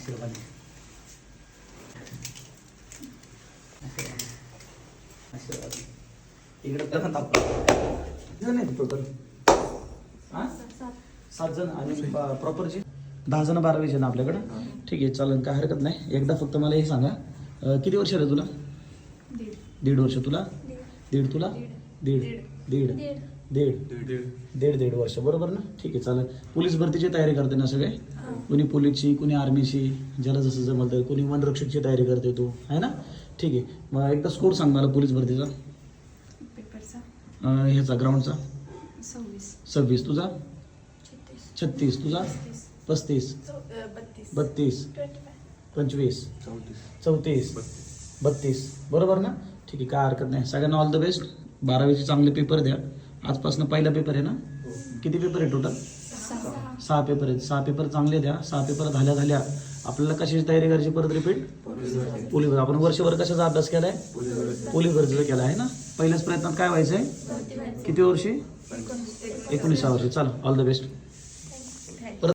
आशीर्वाद आशीर्वाद इकडे तर नाही टोटल 7 जण आणि प्रॉपरचे 10 जण 12 जण आपल्याकडं. ठीक आहे चालेल, काय हरकत नाही. एकदा फक्त मला हे सांगा किती वर्ष आहे तुला? 1.5 वर्ष. तुला 1.5 तुला 1.5 वर्ष बरोबर ना. ठीक आहे चालेल. पोलीस भरतीची तयारी करते ना सगळे? कोणी पोलीसची, कोणी आर्मीची, ज्याला जसं जमतं, कोणी वनरक्षकची तयारी करते तू आहे ना. ठीक आहे, मग एकदा स्कोर सांग मला पोलीस भरतीचा. ह्याचा ग्राउंडचा 26. तुझा 36. तुझा 35 32 25 34 32 बरोबर ना. ठीक आहे, काय हरकत नाही. सगळ्यांना ऑल द बेस्ट. 12वीचे चांगले पेपर द्या. आजपासून पहिला पेपर आहे ना. किती पेपर आहे टोटल? 6 पेपर आहेत. 6 पेपर चांगले द्या. 6 पेपर झाल्या आपल्याला कशाची तयारी करायची? परत रिपीट पोलीस. आपण वर्षभर कशाचा अभ्यास केलाय? पोलीस भरतीचा केला आहे ना. पहिल्याच प्रयत्नात काय व्हायचंय? किती वर्षी? 19 वर्षी. चला ऑल द बेस्ट.